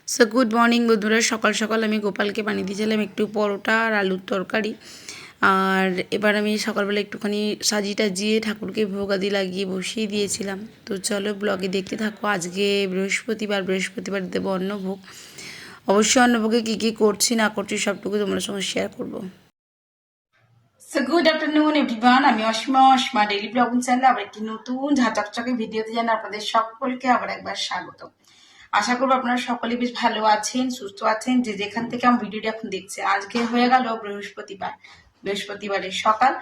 So good morning বন্ধুরা, সকাল সকাল আমি গোপালকে বানিয়ে দিয়েছিলাম একটু পরোটা আর আলুর তরকারি। আর এবার আমি সকালবেলা একটুখানি সাজিয়ে ঠাকুরকে ভোগ আদি লাগিয়ে বসিয়ে দিয়েছিলাম। তো চলো ব্লগে দেখতে থাকো। আজকে বৃহস্পতিবার দেবো অন্নভোগ। অবশ্যই অন্নভোগে কী কী করছি না করছি সবটুকু তোমার সঙ্গে শেয়ার করবো। সো গুড আফটারনুন এভরিওয়ান, আমি অসীমা ডেইলি ব্লগিং চ্যানেলে আবার একটি নতুন ঝাঁচকচকে ভিডিওতে জানাই আপনাদের সকলকে আবার একবার স্বাগত। আশা করবো আপনারা সকলেই বেশ ভালো আছেন, সুস্থ আছেন, যে যেখান থেকে আমার ভিডিওটি এখন দেখছে। আজকে হয়ে গেল বৃহস্পতিবারের সকাল।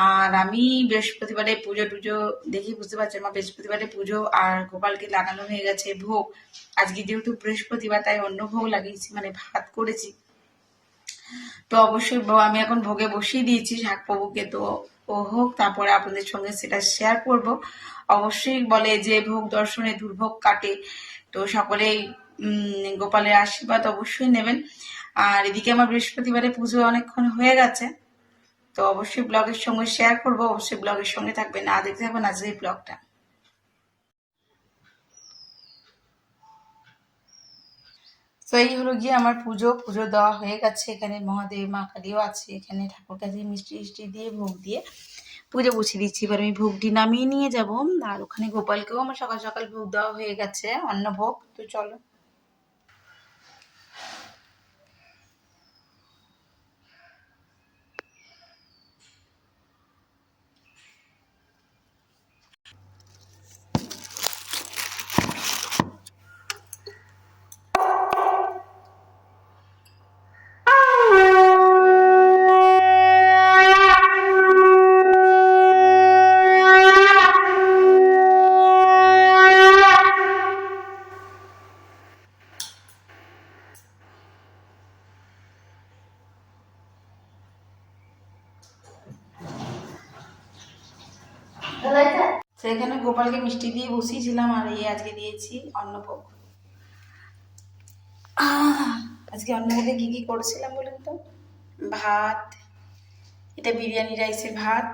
আর আমি বৃহস্পতিবারে পুজো টুজো দেখি বুঝতে পারছি আমার বৃহস্পতিবারে পুজো আর গোপালকে লাগানো হয়ে গেছে ভোগ। আজকে যেহেতু বৃহস্পতিবার তাই অন্য ভোগ লাগিয়েছি, মানে ভাত করেছি। তো অবশ্যই আমি এখন ভোগে বসিয়ে দিয়েছি শাক প্রভুকে। তো ও হোক, তারপরে আপনাদের সঙ্গে সেটা শেয়ার করব। অবশ্যই বলে যে ভোগ দর্শনে দুর্ভোগ কাটে। তো সকলেই গোপালের আশীর্বাদ অবশ্যই নেবেন। আর এদিকে আমার বৃহস্পতিবারে পুজো অনেকক্ষণ হয়ে গেছে। তো অবশ্যই ব্লগের সঙ্গে শেয়ার করব, অবশ্যই ব্লগের সঙ্গে থাকবেন, না দেখতে থাকবেন আজকের এই ব্লগটা। তো এই হলো গিয়ে আমার পুজো দেওয়া হয়ে গেছে। এখানে মহাদেব মা কালীও আছে, এখানে ঠাকুর কাছে মিষ্টি দিয়ে ভোগ দিয়ে পুজো বসিয়ে দিচ্ছি। এবার আমি ভোগটি নামিয়ে নিয়ে যাব। আর ওখানে গোপালকেও আমার সকাল সকাল ভোগ দেওয়া হয়ে গেছে, অন্নভোগ। তো চলো। সেখানে গোপালকে মিষ্টি দিয়ে বসিয়েছিলাম, আর এই আজকে দিয়েছি অন্নভোগ। আজকে অন্নভোগে কি কি করেছিলাম বলুন তো? ভাত, এটা বিরিয়ানি রাইসের ভাত,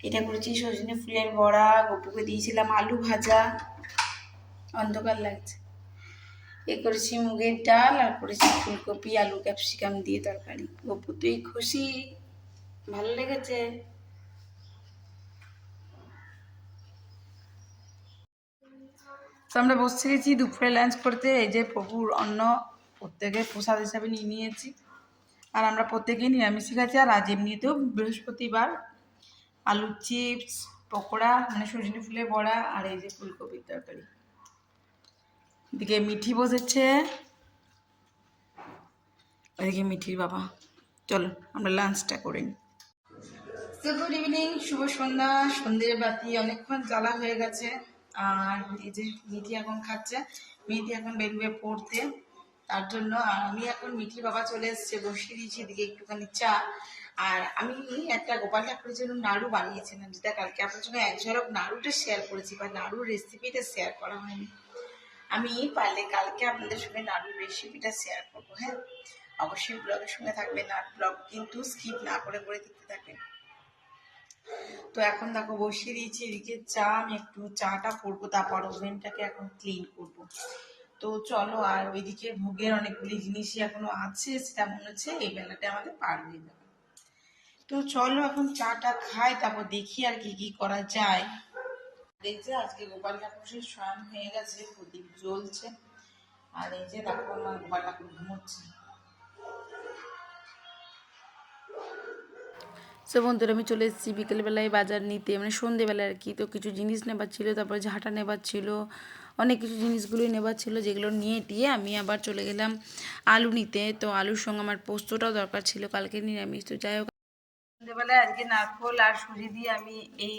এটা করেছি সজনে ফুলের বড়া, গপুকে দিয়েছিলাম আলু ভাজা, অন্ধকার লাগছে, এ করেছি মুগের ডাল, আর করেছি ফুলকপি আলু ক্যাপসিকাম দিয়ে তরকারি। গপু তুই খুশি? ভালো লেগেছে? তো আমরা বসে গেছি দুপুরে লাঞ্চ করতে। এই যে প্রভুর অন্ন প্রত্যেকের প্রসাদ হিসাবে নিয়ে নিয়েছি। আর আমরা প্রত্যেকেই নিরামিষই খাচ্ছি। আর আজ এমনিতেও বৃহস্পতিবার আলুর চিপস, পকোড়া মানে সজনে ফুলের বড়া, আর এই যে ফুলকপির তরকারি। এদিকে মিঠি বসেছে, ওইদিকে মিঠির বাবা। চলো আমরা লাঞ্চটা করে নিই। তো গুড ইভিনিং, শুভ সন্ধ্যা। সন্ধ্যের বাতি অনেকক্ষণ জ্বালা হয়ে গেছে। আর এই যে মিঠি এখন খাচ্ছে, মিঠি এখন বেরোবে পড়তে, তার জন্য। আর আমি এখন মিঠির বাবা চলে এসছে, বসিয়ে দিয়েছি এদিকে একটুখানি চা। আর আমি একটা গোপাল ঠাকুরের জন্য নাড়ু বানিয়েছিলাম, যেটা কালকে আপনার সঙ্গে এক ঝলক নাড়ুটা শেয়ার করেছি, বা নাড়ুর রেসিপিটা শেয়ার করা হয়নি। আমি পারলে কালকে আপনাদের সঙ্গে নাড়ুর রেসিপিটা শেয়ার করবো। হ্যাঁ, অবশ্যই ব্লগের সঙ্গে থাকবেন, আর ব্লগ কিন্তু স্কিপ না করে দেখতে থাকবেন। তো এখন দেখো বসিয়ে দিয়েছি এদিকে চা। আমি একটু চাটা করবো, তারপর ওভেনটাকে এখন ক্লিন করব। তো চলো। আর ওইদিকে ভোগের অনেকগুলি জিনিসই এখনো আছে, সেটা মনে হচ্ছে এই বেলাটা আমাদের পার হয়ে যাবে। তো চলো এখন চাটা খাই, তারপর দেখি আর কি কি করা যায়। এই যে আজকে গোপাল ঠাকুর শয়ন হয়ে গেছে, প্রদীপ জ্বলছে। আর এই যে দেখো আমার গোপাল ঠাকুর ঘুমোচ্ছে। সো বন্ধুরা, আমি চলে এসেছি বিকেলবেলায় বাজার নিতে, মানে সন্ধেবেলায় আর কি। তো কিছু জিনিস নেবার ছিল, তারপরে ঝাঁটা নেবার ছিল, অনেক কিছু জিনিসগুলোই নেবার ছিল, যেগুলো নিয়ে টিয়ে আমি আবার চলে গেলাম আলু নিতে। তো আলুর সঙ্গে আমার পোস্তটাও দরকার ছিল, কালকে নিরামিষ। তো যাই হোক, সন্ধেবেলায় আজকে নারকোল আর সুজি দিয়ে আমি এই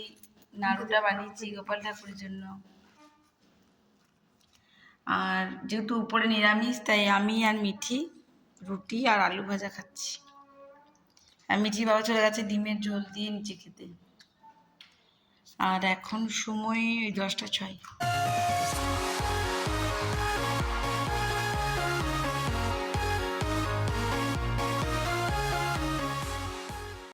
নাড়ুটা বানিয়েছি গোপাল ঠাকুরের জন্য। আর যেহেতু উপরে নিরামিষ, তাই আমি আর মিঠি রুটি আর আলু ভাজা খাচ্ছি। আর মিঠি বাবা চলে গেছে ডিমের ঝোল দিয়ে নিচে খেতে। আর এখন সময় 10টা 6।